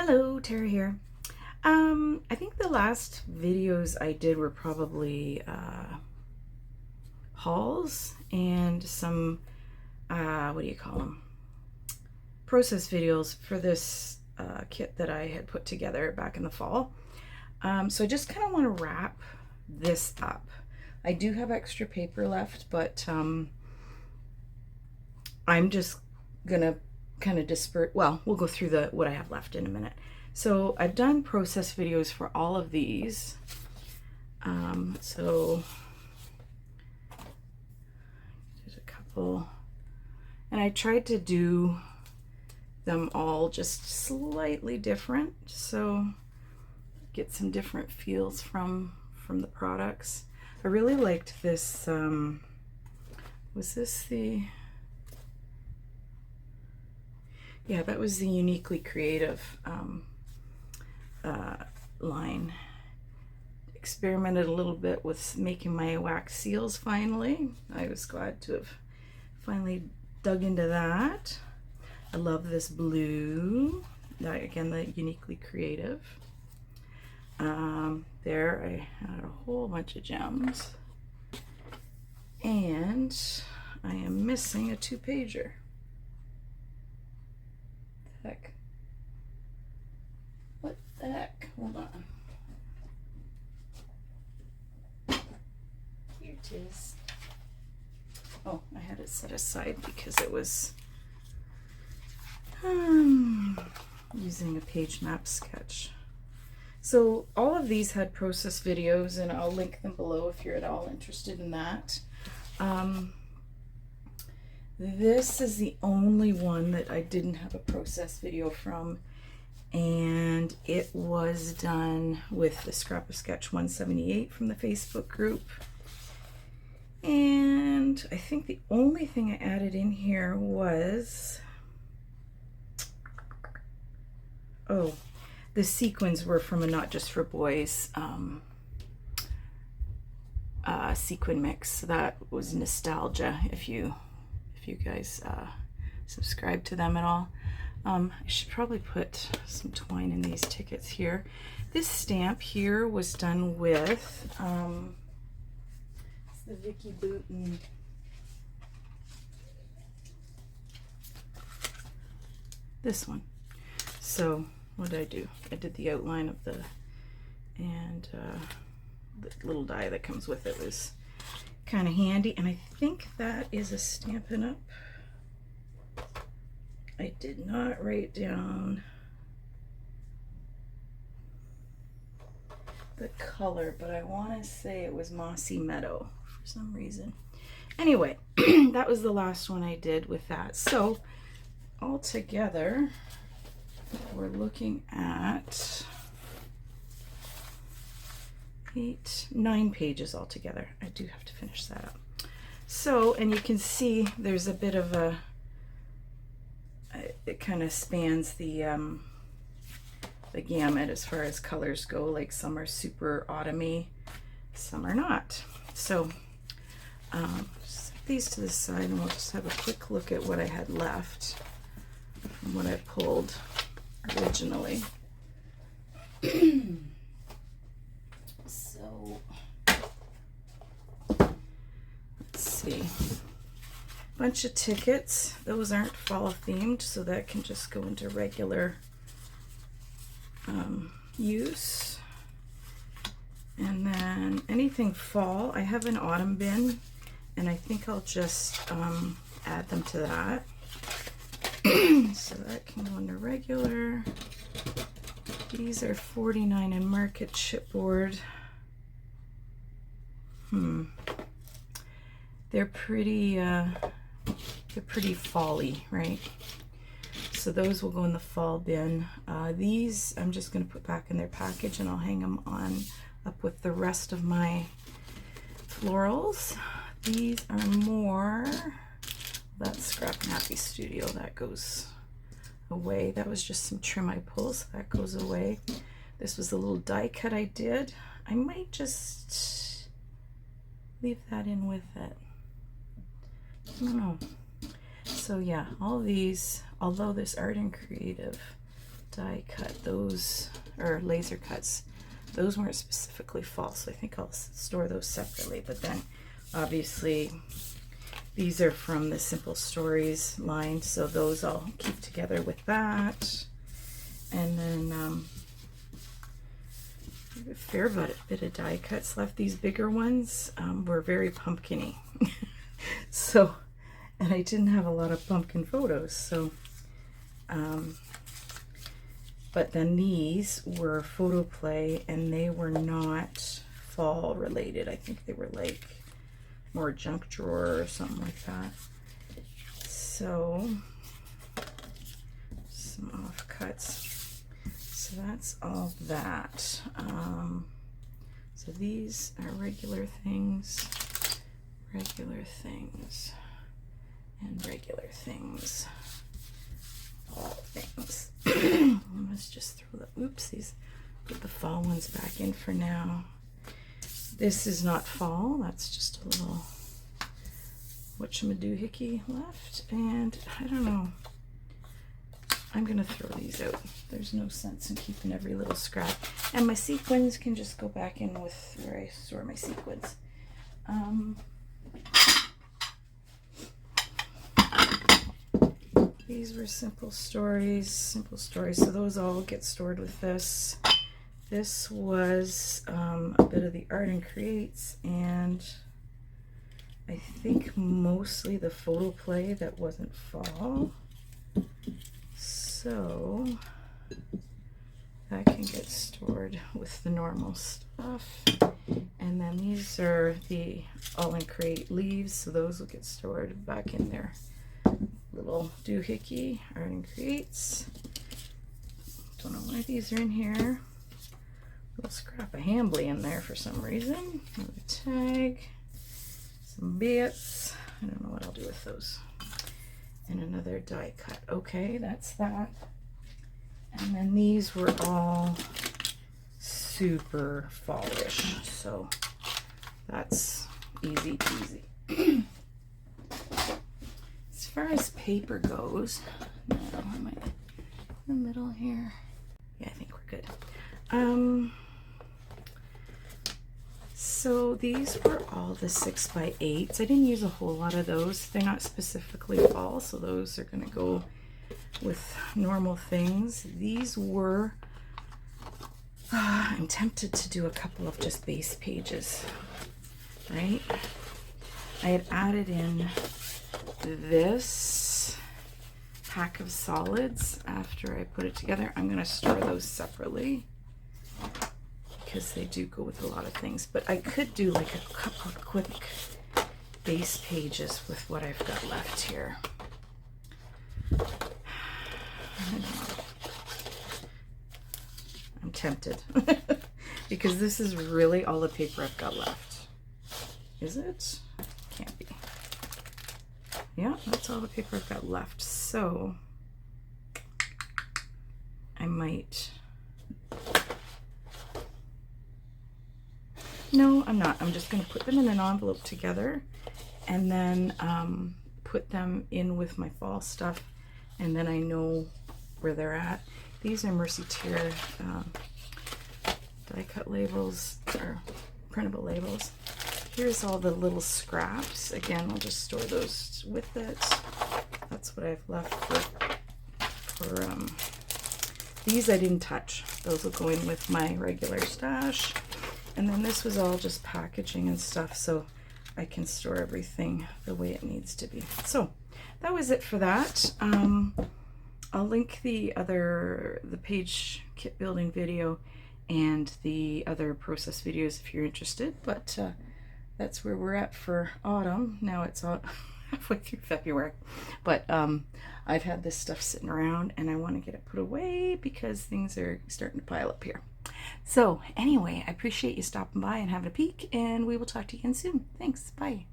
Hello, Tara here. I think the last videos I did were probably hauls and some, what do you call them? Process videos for this kit that I had put together back in the fall. So I just kind of want to wrap this up. I do have extra paper left, but I'm just gonna kind of disperse. Well, we'll go through what I have left in a minute. So I've done process videos for all of these. So there's a couple, and I tried to do them all just slightly different, so get some different feels from the products. I really liked this. Was this the? Yeah, that was the Uniquely Creative line. Experimented a little bit with making my wax seals finally. I was glad to have finally dug into that. I love this blue. That, again, the Uniquely Creative. There I had a whole bunch of gems. And I am missing a 2-pager. Heck. What the heck? Hold on. Here it is. Oh, I had it set aside because it was using a page map sketch. So all of these had process videos, and I'll link them below if you're at all interested in that. This is the only one that I didn't have a process video from, and it was done with the Scrap of Sketch 178 from the Facebook group. And I think the only thing I added in here was, oh, the sequins were from a Not Just for Boys sequin mix. So that was Nostalgia, if you guys subscribe to them at all. I should probably put some twine in these tickets here. This stamp here was done with it's the Vicky Booten. This one. So what did I do? I did the outline of the little die that comes with it was kind of handy, and I think that is a Stampin' Up. I did not write down the color, but I want to say it was Mossy Meadow for some reason. Anyway, that was the last one I did with that. So altogether, we're looking at 9 pages altogether. I do have to finish that up. So, and you can see there's a bit of a, it kind of spans the gamut as far as colors go. Like some are super autumny, some are not. So set these to the side, and we'll just have a quick look at what I had left from what I pulled originally. So let's see. Bunch of tickets. Those aren't fall themed, so that can just go into regular use. And then anything fall, I have an autumn bin, and I think I'll just add them to that. So that can go into regular. These are $49 in Market chipboard. They're pretty fall-y, right? So those will go in the fall bin. These I'm just going to put back in their package, and I'll hang them on up with the rest of my florals. These are more, that Scrap and Happy Studio, that goes away. That was just some trim I pulled, so that goes away. This was a little die cut I did. I might just leave that in with it. I don't know. So yeah, all these, although this Art and Creative die cut those, or laser cuts. Those weren't specifically fall, so I think I'll store those separately. But then obviously these are from the Simple Stories line, so those I'll keep together with that. And then a fair bit of die cuts left. These bigger ones were very pumpkin-y. So, and I didn't have a lot of pumpkin photos, so but then these were photo play, and they were not fall related. I think they were like more junk drawer or something like that. So some offcuts. So that's all that. So these are regular things, and regular things. All things. Let's just throw the oopsies. Put the fall ones back in for now. This is not fall. That's just a little whatchamadoohickey left, and I don't know. I'm gonna throw these out. There's no sense in keeping every little scrap. And my sequins can just go back in with where I store my sequins. These were Simple Stories, so those all get stored with this. This was a bit of the Art and Creates, and I think mostly the photo play that wasn't fall. So that can get stored with the normal stuff. And then these are the All in Create leaves, so those will get stored back in their little doohickey, Art and Creates. Don't know why these are in here. Little scrap of Hambly in there for some reason. Another tag, some bits. I don't know what I'll do with those. And another die cut. Okay, that's that. And then these were all super fallish, so that's easy peasy. As far as paper goes, no, am I in the middle here? Yeah, I think we're good. So these were all the 6x8s. I didn't use a whole lot of those. They're not specifically fall, so those are going to go with normal things. These were, I'm tempted to do a couple of just base pages, right? I had added in this pack of solids after I put it together. I'm going to store those separately because they do go with a lot of things, but I could do like a couple of quick base pages with what I've got left here. I'm tempted because this is really all the paper I've got left. Is it? Can't be. Yeah, that's all the paper I've got left. So I might. No, I'm not. I'm just going to put them in an envelope together and then put them in with my fall stuff, and then I know where they're at. These are Mercy Tier die cut labels, or printable labels. Here's all the little scraps. Again, I'll just store those with it. That's what I've left for these I didn't touch. Those will go in with my regular stash. And then this was all just packaging and stuff, so I can store everything the way it needs to be. So that was it for that. I'll link the page kit building video and the other process videos if you're interested, but that's where we're at for autumn. Now it's halfway through February, but I've had this stuff sitting around and I want to get it put away because things are starting to pile up here. So anyway, I appreciate you stopping by and having a peek, and we will talk to you again soon. Thanks. Bye.